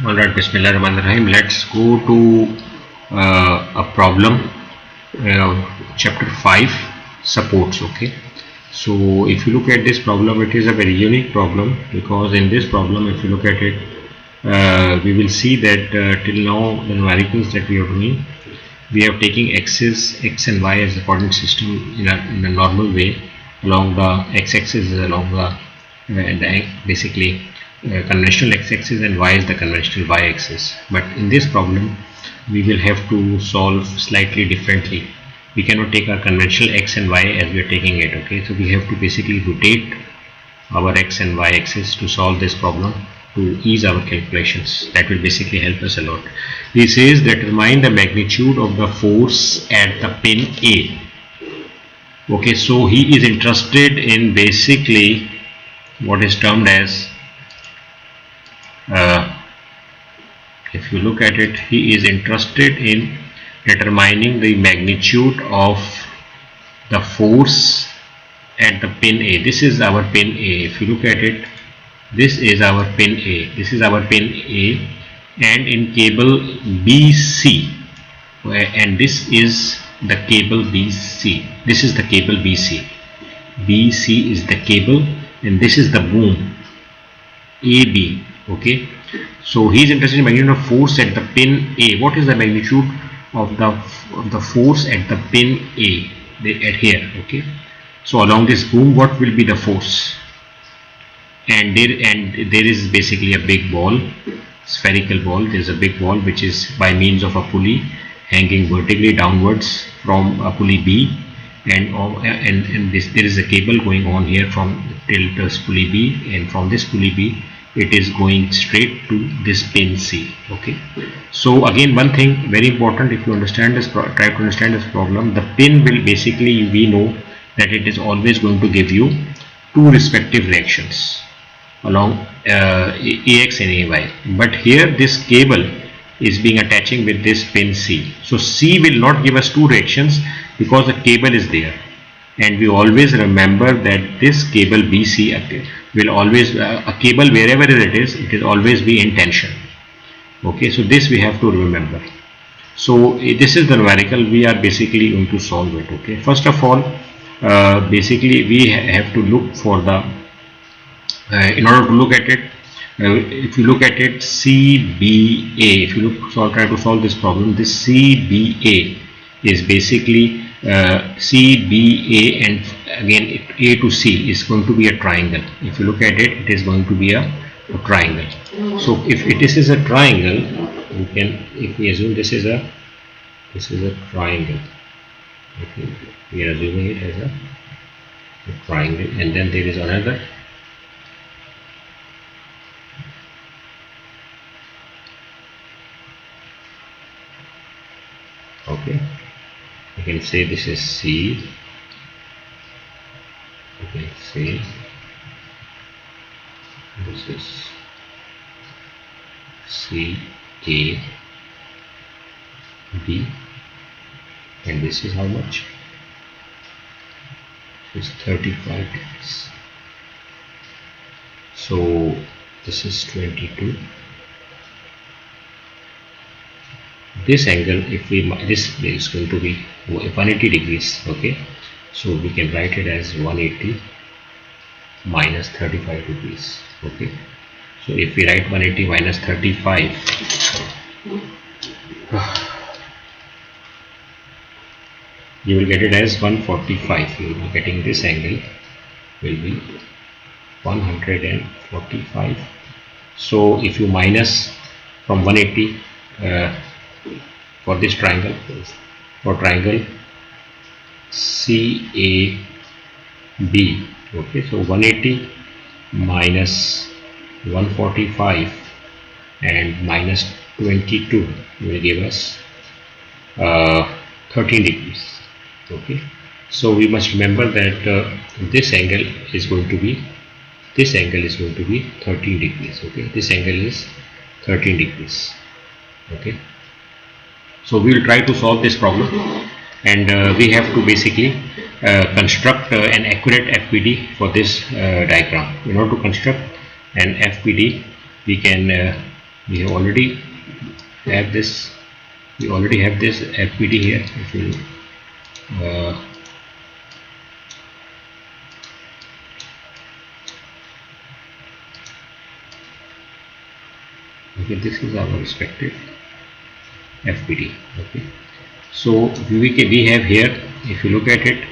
Alright, Bismillahirrahmanirrahim. Let's go to a problem, chapter 5, supports. Okay, so if you look at this problem, it is a very unique problem, because in this problem, if you look at it, we will see that till now the numericals that we are doing, we have taken x's, x and y as a coordinate system in a normal way. Along the x-axis is along the basically conventional x-axis, and y is the conventional y-axis. But in this problem we will have to solve slightly differently. We cannot take our conventional x and y as we are taking it. Okay, so we have to basically rotate our x and y axis to solve this problem, to ease our calculations. That will basically help us a lot. He says determine the magnitude of the force at the pin A. Okay, so he is interested in basically what is termed as, if you look at it, he is interested in determining the magnitude of the force at the pin A. This is our pin A. If you look at it, this is our pin A. This is our pin A, and in cable BC, and this is the cable BC. This is the cable BC. BC is the cable, and this is the boom AB. Okay, so he is interested in magnitude of force at the pin A. What is the magnitude of the force at the pin A? At here. Okay, so along this boom, what will be the force? And there is basically a big ball, spherical ball. There is a big ball which is by means of a pulley hanging vertically downwards from a pulley B, and there is a cable going on here from till this pulley B, and from this pulley B it is going straight to this pin C. Okay, so again, one thing very important, if you understand this, try to understand this problem, the pin will basically, we know that it is always going to give you two respective reactions along AX and AY, but here this cable is being attaching with this pin C. So C will not give us two reactions because the cable is there, and we always remember that this cable BC will always, a cable wherever it is always be in tension. Okay, so this we have to remember. So this is the numerical, we are basically going to solve it. Okay, first of all, basically we have to look for the, in order to look at it, if you look at it, CBA, if you try to solve this problem, this CBA is basically CBA, and again A to C is going to be a triangle. If you look at it, it is going to be a triangle. So if this is a triangle, we can, if we assume this is a triangle, okay, we are assuming it as a triangle, and then there is another. Okay, you can say this is C. You can say this is C A B, and this is how much? This is 35 degrees. So this is 22. This angle, if we, this is going to be 180 degrees. Okay, so we can write it as 180 minus 35 degrees. Okay, so if we write 180 minus 35, you will get it as 145. You will be getting this angle will be 145. So if you minus from 180 for this triangle, for triangle CAB, okay, so 180 minus 145 and minus 22 will give us 13 degrees. Okay, so we must remember that this angle is going to be 13 degrees. Okay, this angle is 13 degrees. Okay, so we will try to solve this problem, and we have to basically construct an accurate FPD for this diagram. In order to construct an FPD, we can We have already have this. We already have this FPD here. If you okay, this is our respective FPD. Okay, so we have here, if you look at it,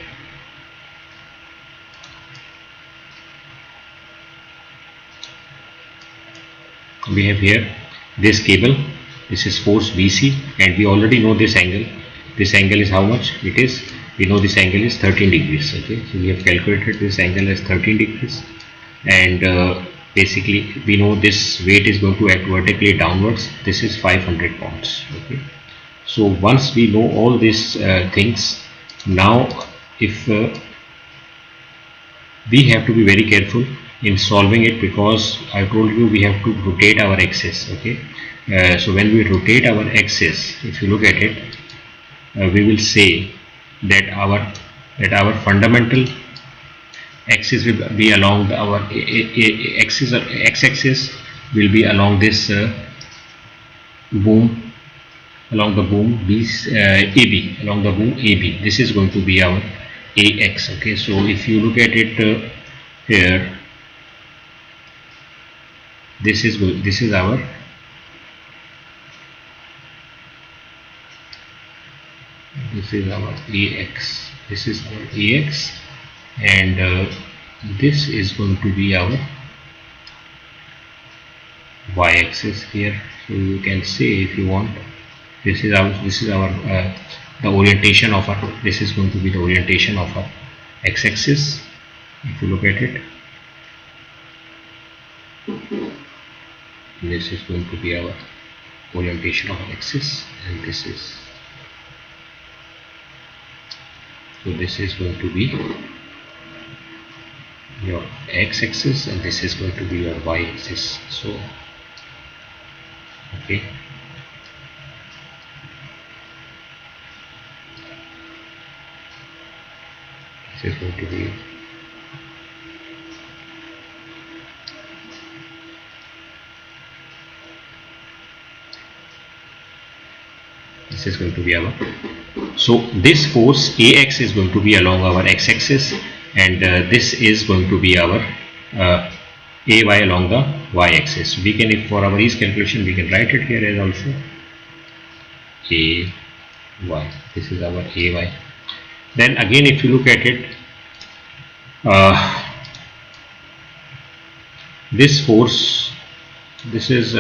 we have here this cable. This is force BC, and we already know this angle. This angle is how much? It is, we know this angle is 13 degrees. Okay, so we have calculated this angle as 13 degrees, and basically we know this weight is going to act vertically downwards. This is 500 pounds. Okay, so once we know all these things, now if we have to be very careful in solving it, because I told you we have to rotate our axis. Okay, so when we rotate our axis, if you look at it, we will say that our fundamental axis will be along our axis, or x-axis will be along this boom, along the boom AB, along the boom AB. This is going to be our AX. Okay, so if you look at it here, this is our AX. This is our AX, and this is going to be our y-axis here. So you can say, if you want, this is our the orientation of our, this is going to be the orientation of our x-axis. If you look at it, this is going to be our orientation of our axis, and this is, so this is going to be your x-axis, and this is going to be your y-axis. So okay, this is going to be, this is going to be our, so this force AX is going to be along our x-axis, and this is going to be our AY along the y-axis. We can, if for our ease calculation, we can write it here as also AY. This is our AY. Then again, if you look at it, this force, this is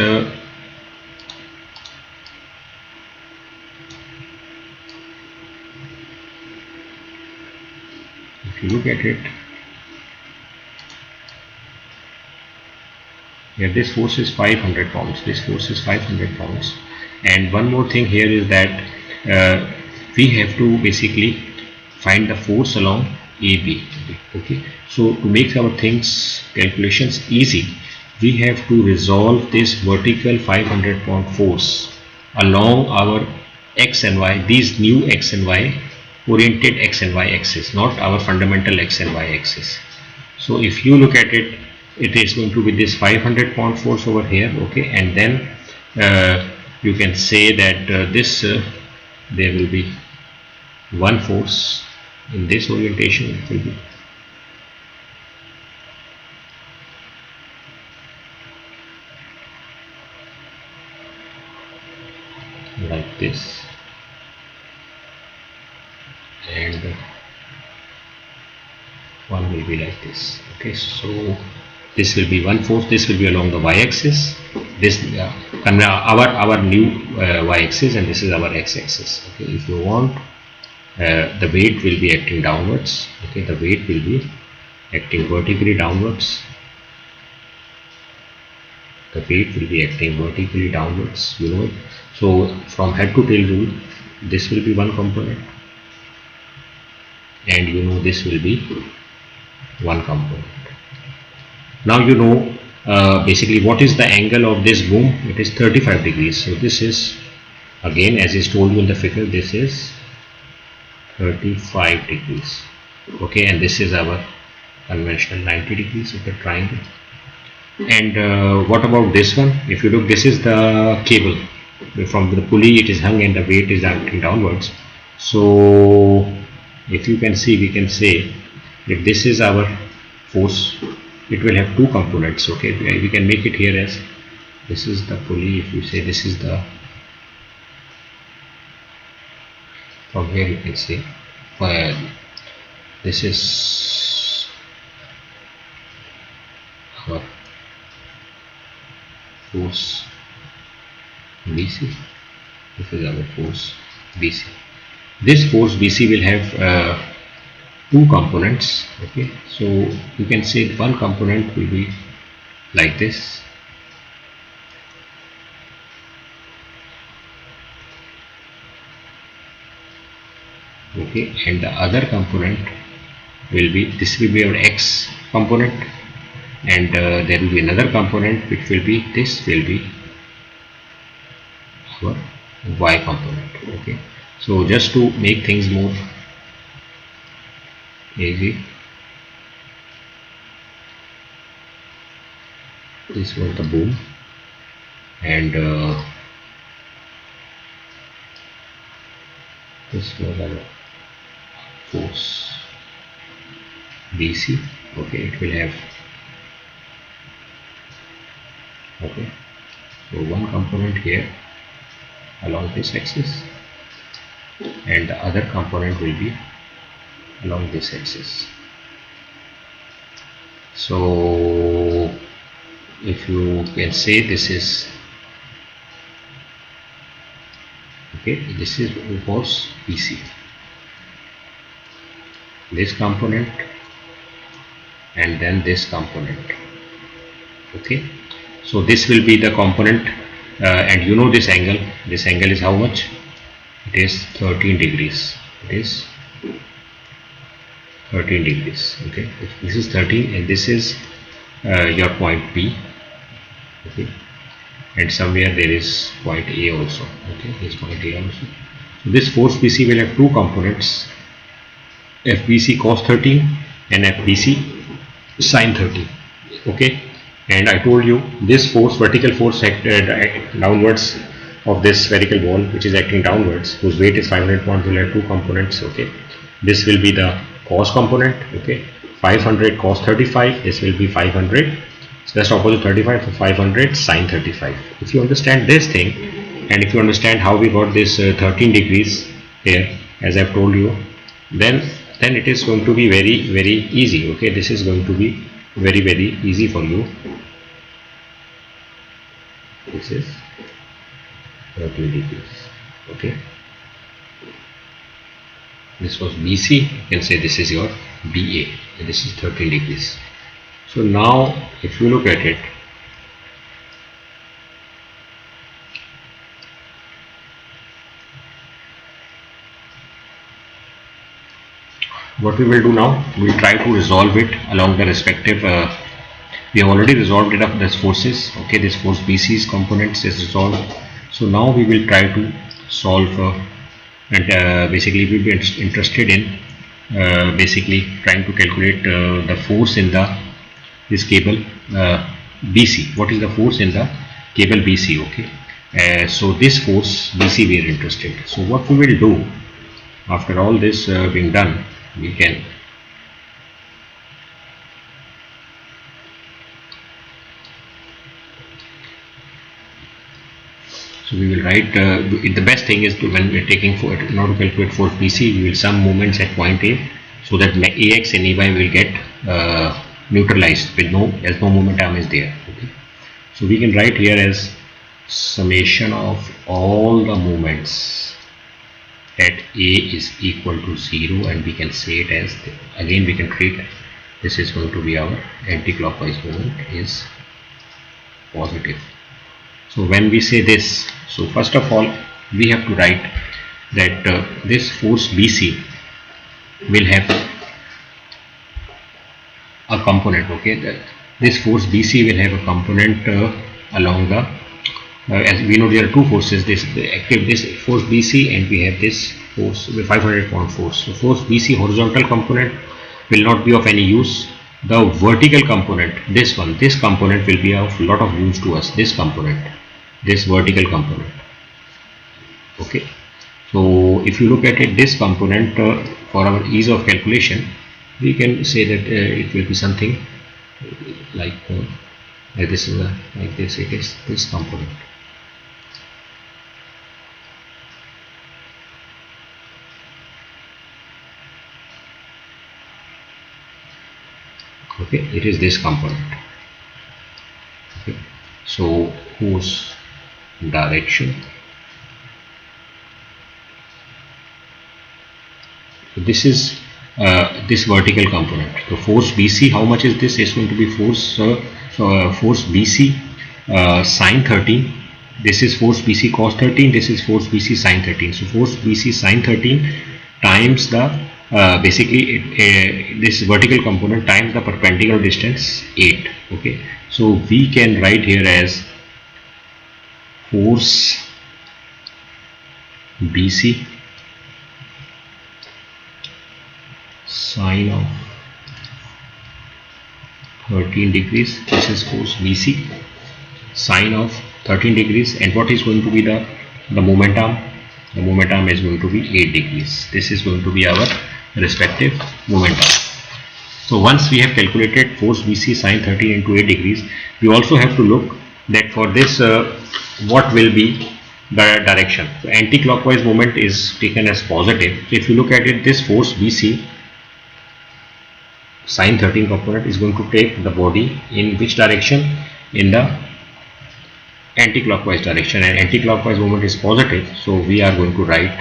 if you look at it, here this force is 500 pounds. This force is 500 pounds. And one more thing here is that we have to basically find the force along AB. Okay, so to make our things, calculations easy, we have to resolve this vertical 500 pound force along our x and y, these new x and y, oriented x and y axis, not our fundamental x and y axis. So if you look at it, it is going to be this 500 pound force over here. Okay, and then you can say that there will be one force in this orientation. It will be like this, and one will be like this. Okay, so this will be one force. This will be along the y-axis. This our new y-axis, and this is our x-axis. Okay, if you want, the weight will be acting downwards. Okay, the weight will be acting vertically downwards. The weight will be acting vertically downwards. You know, so from head to tail rule, this will be one component, and you know this will be one component. Now you know basically what is the angle of this boom. It is 35 degrees. So this is, again, as is told you in the figure, this is 35 degrees. Okay, and this is our conventional 90 degrees of the triangle. And what about this one? If you look, this is the cable. From the pulley it is hung and the weight is acting downwards. So if you can see, we can say if this is our force, it will have two components. Okay, we can make it here as this is the pulley. If you say this is the, from here you can say this is our force BC. This is our force BC. This force BC will have two components. Okay, so you can say one component will be like this, okay, and the other component will be, this will be our X component, and there will be another component which will be, this will be our Y component. Okay, so just to make things more easy, this was the boom, and this was our force BC. Okay, it will have, okay, so one component here along this axis and the other component will be along this axis. So if you can say this is, okay, this is force BC, this component and then this component. Okay, so this will be the component, and you know this angle is how much? It is 13 degrees. It is 13 degrees. Okay, this is 13 and this is your point P. Okay, and somewhere there is point A also. Okay, this point A also. So this force BC will have two components, FBC cos 13 and FBC sin 30. Okay, and I told you this force, vertical force downwards of this spherical ball which is acting downwards, whose weight is 500 pounds, will have two components. Okay, this will be the cos component. Okay, 500 cos 35, this will be 500, so just opposite 35, so 500 sin 35. If you understand this thing, and if you understand how we got this 13 degrees here, as I've told you, then it is going to be very easy. Okay, this is going to be very easy for you. This is 13 degrees. Okay, this was BC. You can say this is your BA, and this is 13 degrees. So now if you look at it, what we will do now, we will try to resolve it along the respective, we have already resolved it of this forces. Okay, this force BC's components is resolved. So now we will try to solve and basically we will be interested in basically trying to calculate the force in this cable BC. What is the force in the cable BC? Okay, so this force BC we are interested. So what we will do after all this being done, we can we will write the best thing is to, when we are taking for in order to calculate force BC, we will sum moments at point A, so that AX and AY will get neutralized with no moment arm is there. Okay, so we can write here as summation of all the moments at A is equal to 0, and we can say it as, again we can treat this is going to be our anti-clockwise moment is positive. So when we say this, so first of all we have to write that this force BC will have a component. Okay, that this force BC will have a component along the as we know there are two forces, this force BC and we have this force, the 500 pound force. So force BC horizontal component will not be of any use, the vertical component, this one, this component will be of lot of use to us, this component, this vertical component. Okay, so if you look at it, this component, for our ease of calculation, we can say that it will be something like this is like this, it is this component. Okay, it is this component. Okay, so whose direction, so this is this vertical component. So force BC, how much is this? It's going to be force force BC sine 13. This is force BC cos 13. This is force BC sine 13. So force BC sine 13 times the basically this vertical component times the perpendicular distance 8. Okay, so we can write here as force BC sine of 13 degrees. This is force BC sine of 13 degrees, and what is going to be the momentum? The momentum is going to be 8 degrees. This is going to be our respective momentum. So once we have calculated force BC sine 13 into 8 degrees, we also have to look that for this what will be the direction. So anti-clockwise moment is taken as positive. So if you look at it, this force BC sine 13 component is going to take the body in which direction? In the anti-clockwise direction, and anti-clockwise moment is positive, so we are going to write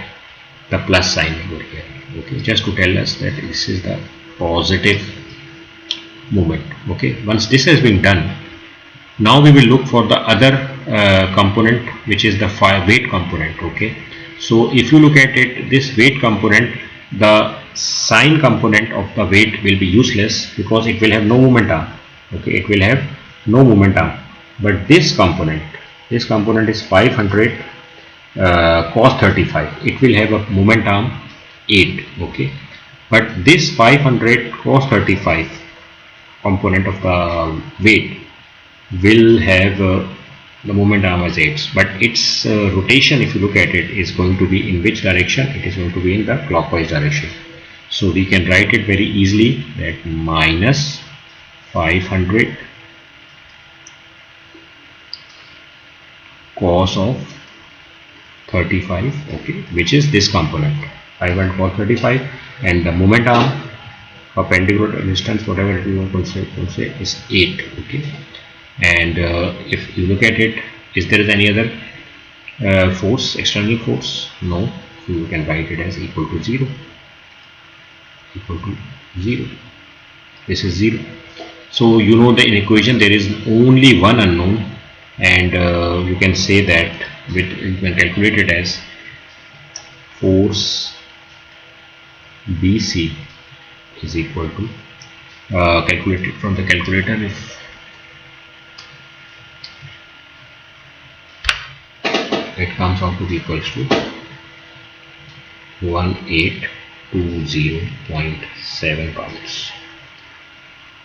the plus sign over here. Okay, just to tell us that this is the positive moment. Okay, once this has been done, now we will look for the other component, which is the weight component. Okay, so if you look at it, this weight component, the sign component of the weight will be useless because it will have no momentum. Okay, it will have no momentum, but this component is 500 cos 35. It will have a momentum 8. Okay, but this 500 cos 35 component of the weight will have the momentum as 8, but its rotation, if you look at it, is going to be in which direction? It is going to be in the clockwise direction. So we can write it very easily that minus 500 cos of 35, okay, which is this component 500 cos 35, and the momentum perpendicular distance, whatever you want to say, is 8. Okay, and if you look at it, is there any other force, external force? No, so you can write it as equal to 0. This is 0. So you know that in equation there is only one unknown, and you can say that you can calculate it as force BC is equal to calculate it from the calculator. If it comes out to be equals to 1820.7 pounds.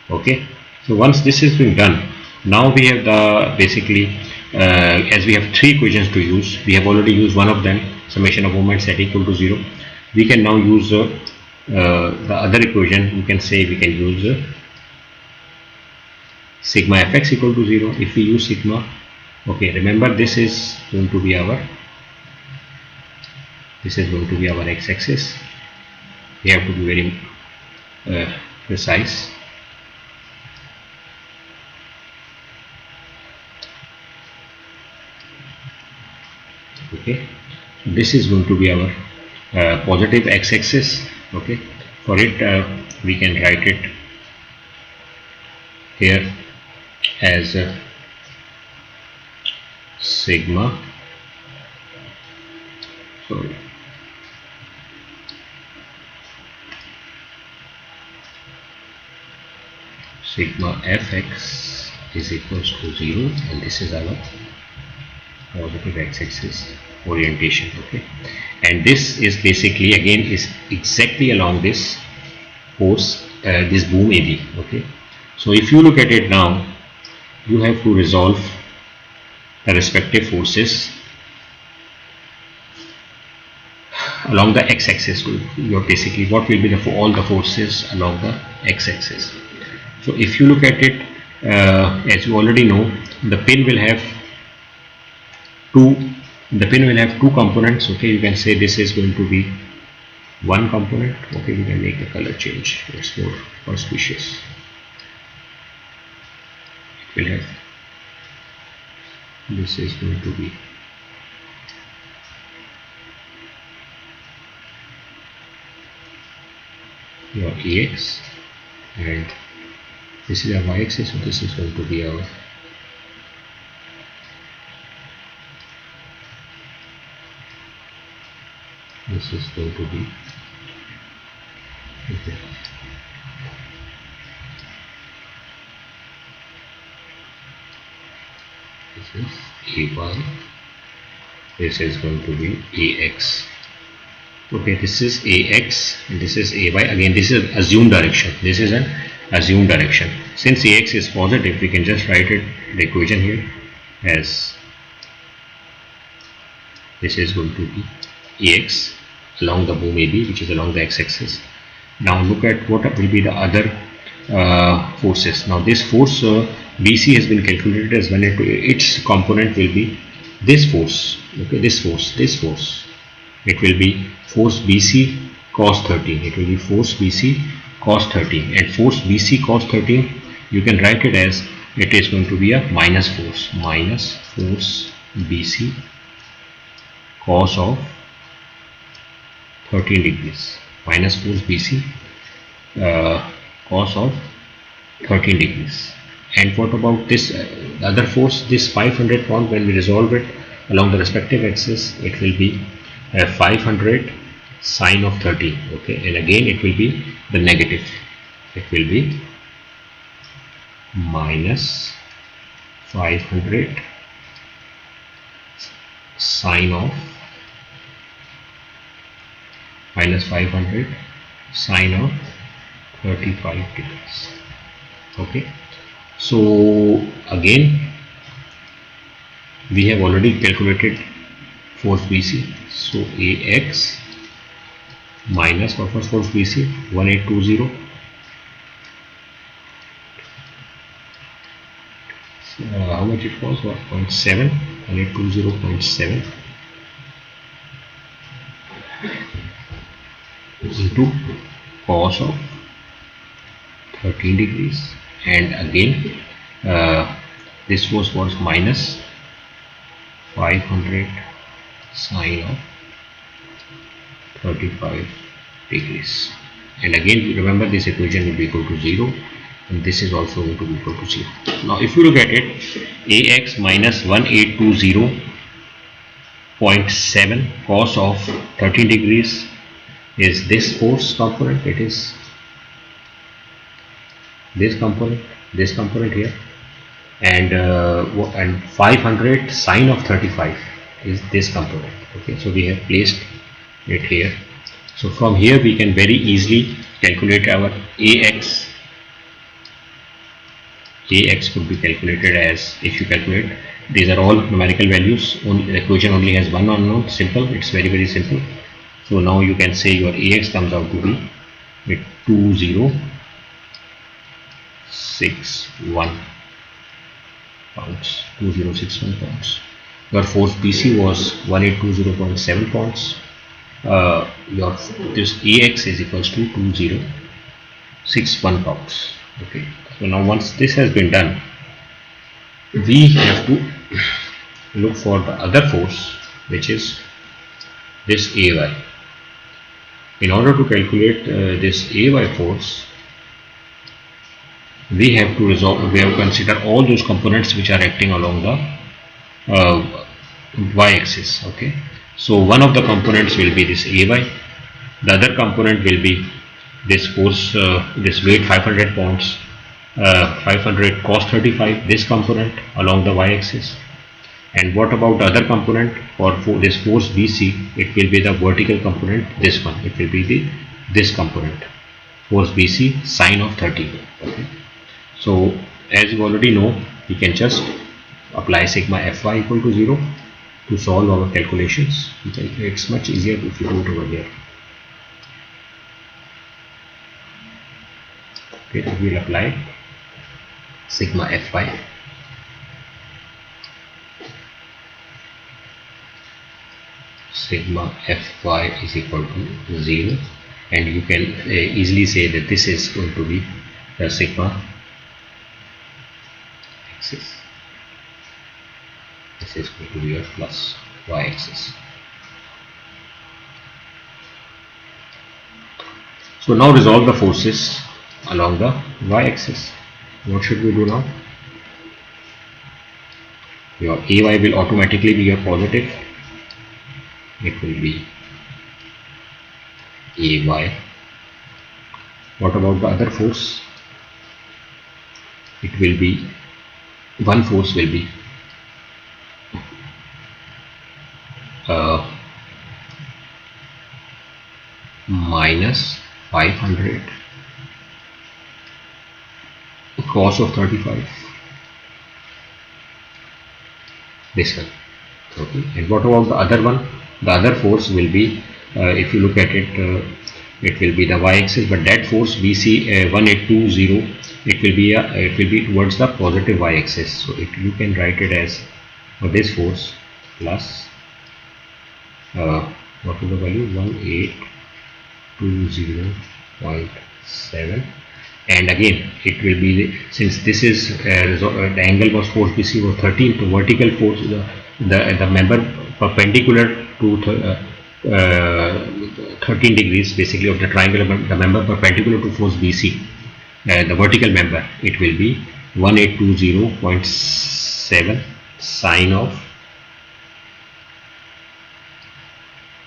Okay, so once this has been done, now we have the basically as we have three equations to use, we have already used one of them, summation of moments set equal to 0. We can now use the other equation. You can say we can use sigma fx equal to 0. If we use sigma, okay, remember this is going to be our x-axis. We have to be very precise. Okay, this is going to be our positive x-axis. Okay, for it we can write it here as sigma fx is equals to 0, and this is our positive x-axis orientation. Okay, and this is basically again is exactly along this course, this boom AB. Okay, So if you look at it now, you have to resolve the respective forces along the x-axis. You're basically, what will be all the forces along the x-axis. So if you look at it, as you already know, the pin will have two components. Okay, you can say this is going to be one component. Okay, we can make the color change, it's more auspicious. It will have, this is going to be your AX, and this is our y-axis, so this is going to be our this is going to be okay. This is AY, this is going to be AX. Okay, this is AX and this is AY. Again, this is assumed direction. This is an assumed direction. Since AX is positive, we can just write it, the equation here, as this is going to be AX along the boom AB, which is along the x-axis. Now look at what will be the other forces. Now this force BC has been calculated as when its component will be this force. Okay, this force. It will be force BC cos 13. It will be force BC cos 13, and force BC cos 13, you can write it as, it is going to be a minus force BC cos of 13 degrees, minus force BC cos of 13 degrees. And what about this other force, this 500 pound? When we resolve it along the respective axis, it will be 500 sine of 13. Okay, and again it will be the negative. It will be minus 500 sine of minus 500 sine of 35 degrees. Okay, so again we have already calculated force BC. So AX minus what was force BC? 1820. How much it was? 0.7, 1820.7 into cos of 13 degrees, and again this force was minus 500 sine of 35 degrees, and again remember this equation will be equal to 0, and this is also going to be equal to 0. Now if you look at it, AX minus 1820.7 cos of 13 degrees is this force component. It is this component here, and 500 sine of 35 is this component. Okay, so we have placed it here. So from here we can very easily calculate our AX. AX could be calculated as, if you calculate, these are all numerical values, the equation only has one unknown. Simple, it's very simple. So now you can say your AX comes out to be 2061 pounds. 2061 pounds. Your force BC was 1820.7 pounds. This AX is equals to 2061 pounds. Okay. So now once this has been done, we have to look for the other force, which is this AY. In order to calculate this AY force, we have to consider all those components which are acting along the y-axis. Okay, so one of the components will be this AY, the other component will be this force, this weight 500 pounds, 500 cos 35, this component along the y-axis. And what about the other component for this force BC? It will be the vertical component, this one. It will be this component, force BC sine of 30. Okay. So as you already know, we can just apply sigma fy equal to 0 to solve our calculations. It's much easier if you do it over here. Okay, we will apply sigma fy. Sigma fy is equal to 0, and you can easily say that this is going to be the sigma axis. This is going to be your plus y axis. So now resolve the forces along the y axis. What should we do now? Your ay will automatically be your positive. It will be ay. What about the other force? It will be, one force will be minus 500 cos of 35. This one. Okay. And what about the other one? The other force will be, if you look at it, it will be the y-axis, but that force BC 1820, it will be towards the positive y-axis. So you can write it as this force plus what is the value, 1820.7, and again it will be, since this is the angle was force BC was 13, to vertical force, the member perpendicular to 13 degrees basically of the triangle, the member perpendicular to force BC, the vertical member, it will be 1820.7 sine of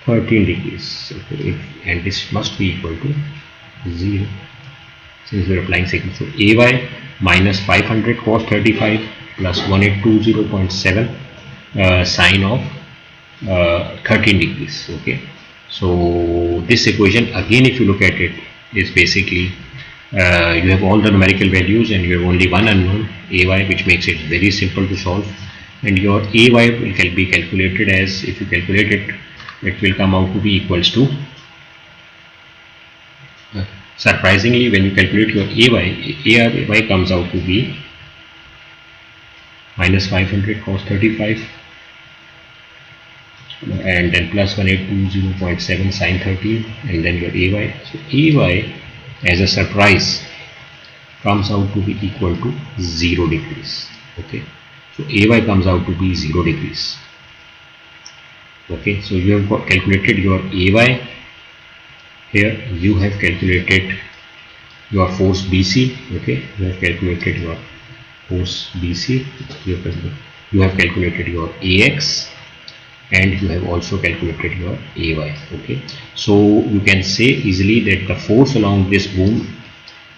13 degrees. Okay, and this must be equal to 0 since we are applying sigma. So ay minus 500 cos 35 plus 1820.7 sine of 13 degrees. Okay, so this equation again, if you look at it, is basically you have all the numerical values and you have only one unknown, ay, which makes it very simple to solve, and your ay will be calculated as, if you calculate it, it will come out to be equals to, surprisingly, when you calculate your ay comes out to be minus 500 cos 35 and then plus 1820.7 sine 13, and then your ay. So ay, as a surprise, comes out to be equal to 0 degrees. Okay, so ay comes out to be 0 degrees. Okay, so you have calculated your ay. Here you have calculated your force BC. Okay, you have calculated your force BC. You have calculated your AX, and you have also calculated your AY. Okay, so you can say easily that the force along this boom,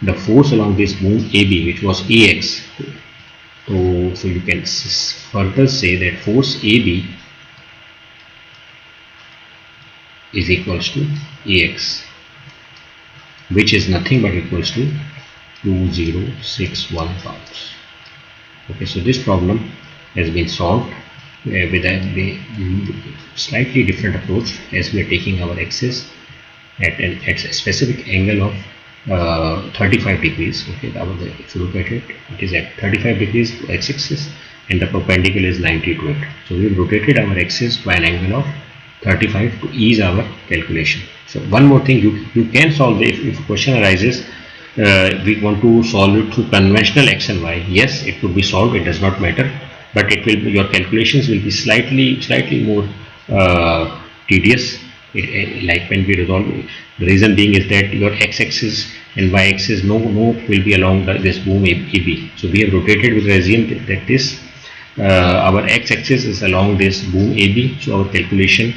AB, which was AX. So you can further say that force AB is equals to AX, which is nothing but equals to 2061 pounds. Okay, so this problem has been solved with a slightly different approach, as we are taking our axis at a specific angle of 35 degrees. Okay, if you look at it, it is at 35 degrees x-axis and the perpendicular is 90 to it. So we have rotated our axis by an angle of 35 to ease our calculation. So one more thing, you can solve if a question arises, we want to solve it through conventional x and y. Yes, it could be solved, it does not matter, but it will, your calculations will be slightly more tedious. Like when we resolve, the reason being is that your x-axis and y-axis no will be along this boom AB. So we have rotated with the assumption that this our x-axis is along this boom AB. So our calculation,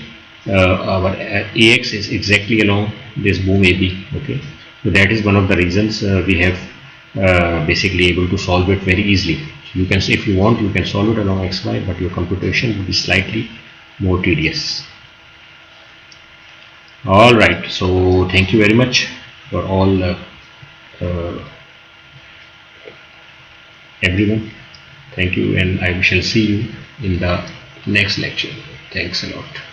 our AX is exactly along this boom AB. Okay, so that is one of the reasons we have basically able to solve it very easily. So you can say, if you want, you can solve it along xy, but your computation will be slightly more tedious. All right, so thank you very much for all everyone. Thank you, and I shall see you in the next lecture. Thanks a lot.